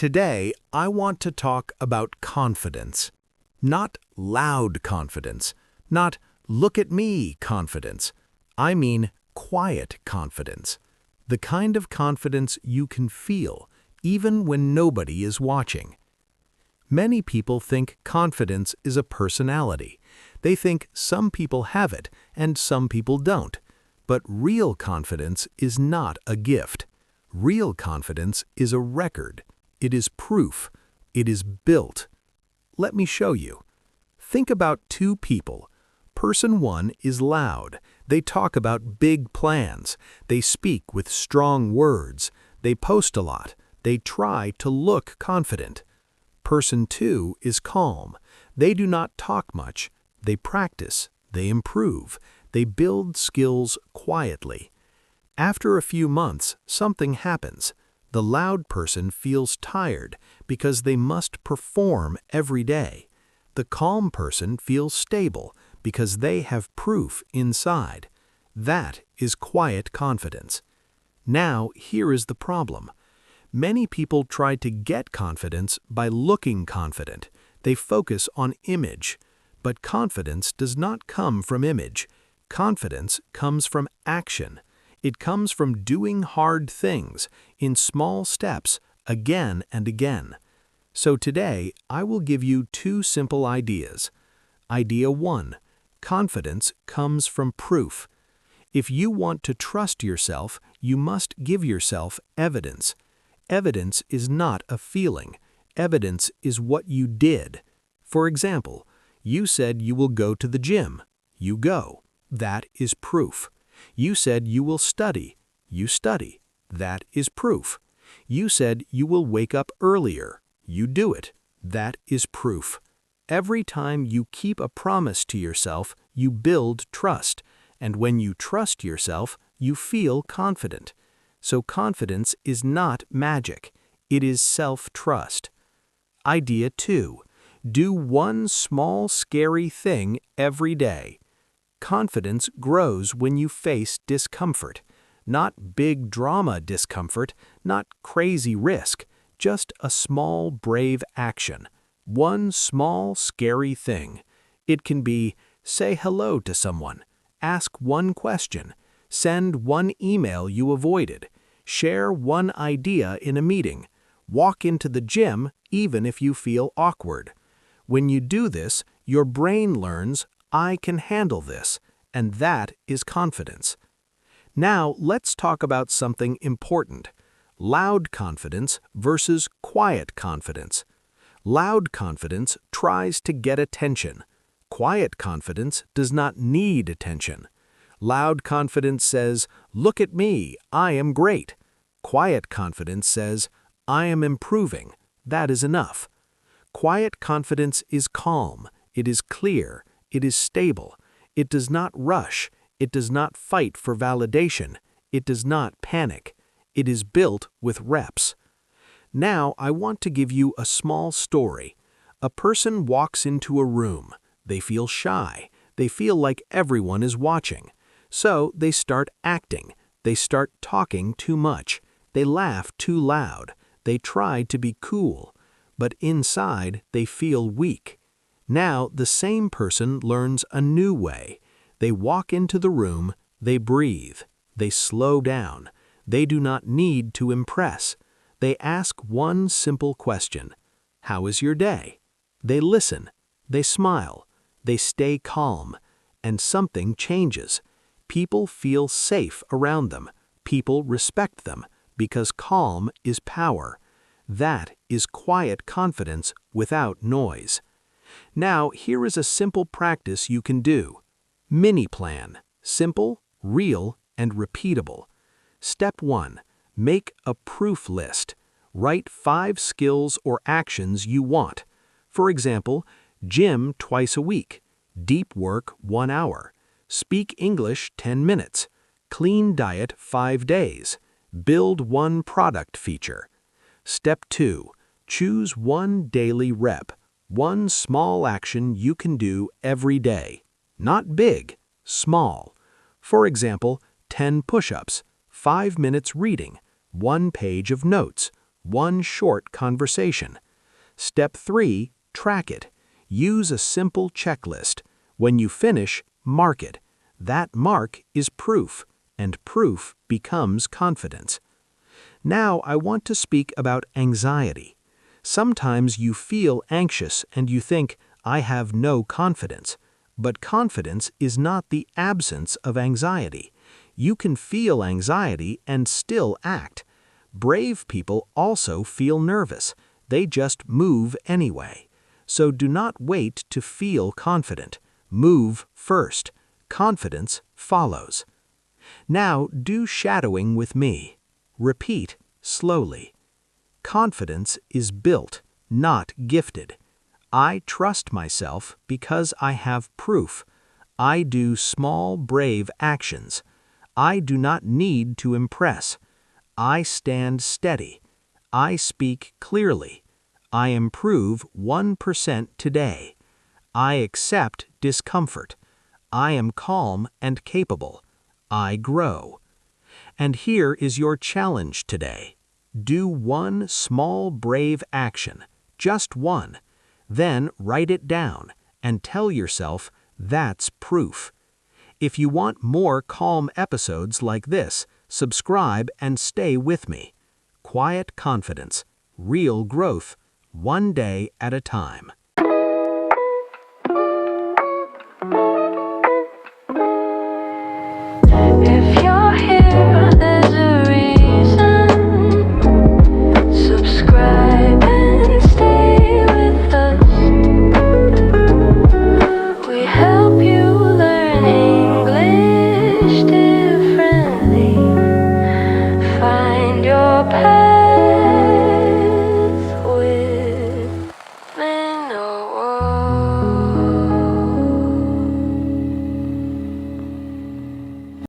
Today, I want to talk about confidence. Not loud confidence, not look at me confidence. I mean quiet confidence. The kind of confidence you can feel even when nobody is watching. Many people think confidence is a personality. They think some people have it and some people don't. But real confidence is not a gift. Real confidence is a record. It is proof. It is built. Let me show you. Think about two people. Person one is loud. They talk about big plans. They speak with strong words. They post a lot. They try to look confident. Person two is calm. They do not talk much. They practice. They improve. They build skills quietly. After a few months, something happens. The loud person feels tired because they must perform every day. The calm person feels stable because they have proof inside. That is quiet confidence. Now, here is the problem. Many people try to get confidence by looking confident. They focus on image. But confidence does not come from image. Confidence comes from action. It comes from doing hard things in small steps again and again. So today, I will give you two simple ideas. Idea 1. Confidence comes from proof. If you want to trust yourself, you must give yourself evidence. Evidence is not a feeling. Evidence is what you did. For example, you said you will go to the gym. You go. That is proof. You said you will study. You study. That is proof. You said you will wake up earlier. You do it. That is proof. Every time you keep a promise to yourself, you build trust. And when you trust yourself, you feel confident. So confidence is not magic. It is self-trust. Idea 2. Do one small scary thing every day. Confidence grows when you face discomfort. Not big drama discomfort, not crazy risk, just a small brave action. One small scary thing. It can be say hello to someone, ask one question, send one email you avoided, share one idea in a meeting, walk into the gym even if you feel awkward. When you do this, your brain learns, I can handle this, and that is confidence. Now, let's talk about something important. Loud confidence versus quiet confidence. Loud confidence tries to get attention. Quiet confidence does not need attention. Loud confidence says, look at me, I am great. Quiet confidence says, I am improving. That is enough. Quiet confidence is calm, it is clear, it is stable. It does not rush, it does not fight for validation, it does not panic. It is built with reps. Now I want to give you a small story. A person walks into a room. They feel shy. They feel like everyone is watching. So they start acting. They start talking too much. They laugh too loud. They try to be cool. But inside, they feel weak. Now, the same person learns a new way. They walk into the room, they breathe, they slow down. They do not need to impress. They ask one simple question. How is your day? They listen, they smile, they stay calm, and something changes. People feel safe around them. People respect them, because calm is power. That is quiet confidence without noise. Now, here is a simple practice you can do. Mini plan. Simple, real, and repeatable. Step 1. Make a proof list. Write 5 skills or actions you want. For example, gym twice a week, deep work 1 hour, speak English 10 minutes, clean diet 5 days, build one product feature. Step 2. Choose one daily rep, one small action you can do every day. Not big, small. For example, 10 push-ups, 5 minutes reading, 1 page of notes, one short conversation. Step 3, track it. Use a simple checklist. When you finish, mark it. That mark is proof, and proof becomes confidence. Now I want to speak about anxiety. Sometimes you feel anxious and you think, I have no confidence. But confidence is not the absence of anxiety. You can feel anxiety and still act. Brave people also feel nervous. They just move anyway. So do not wait to feel confident. Move first. Confidence follows. Now do shadowing with me. Repeat slowly. Confidence is built, not gifted. I trust myself because I have proof. I do small, brave actions. I do not need to impress. I stand steady. I speak clearly. I improve 1% today. I accept discomfort. I am calm and capable. I grow. And here is your challenge today. Do one small, brave action, just one. Then write it down and tell yourself that's proof. If you want more calm episodes like this, subscribe and stay with me. Quiet confidence, real growth, one day at a time.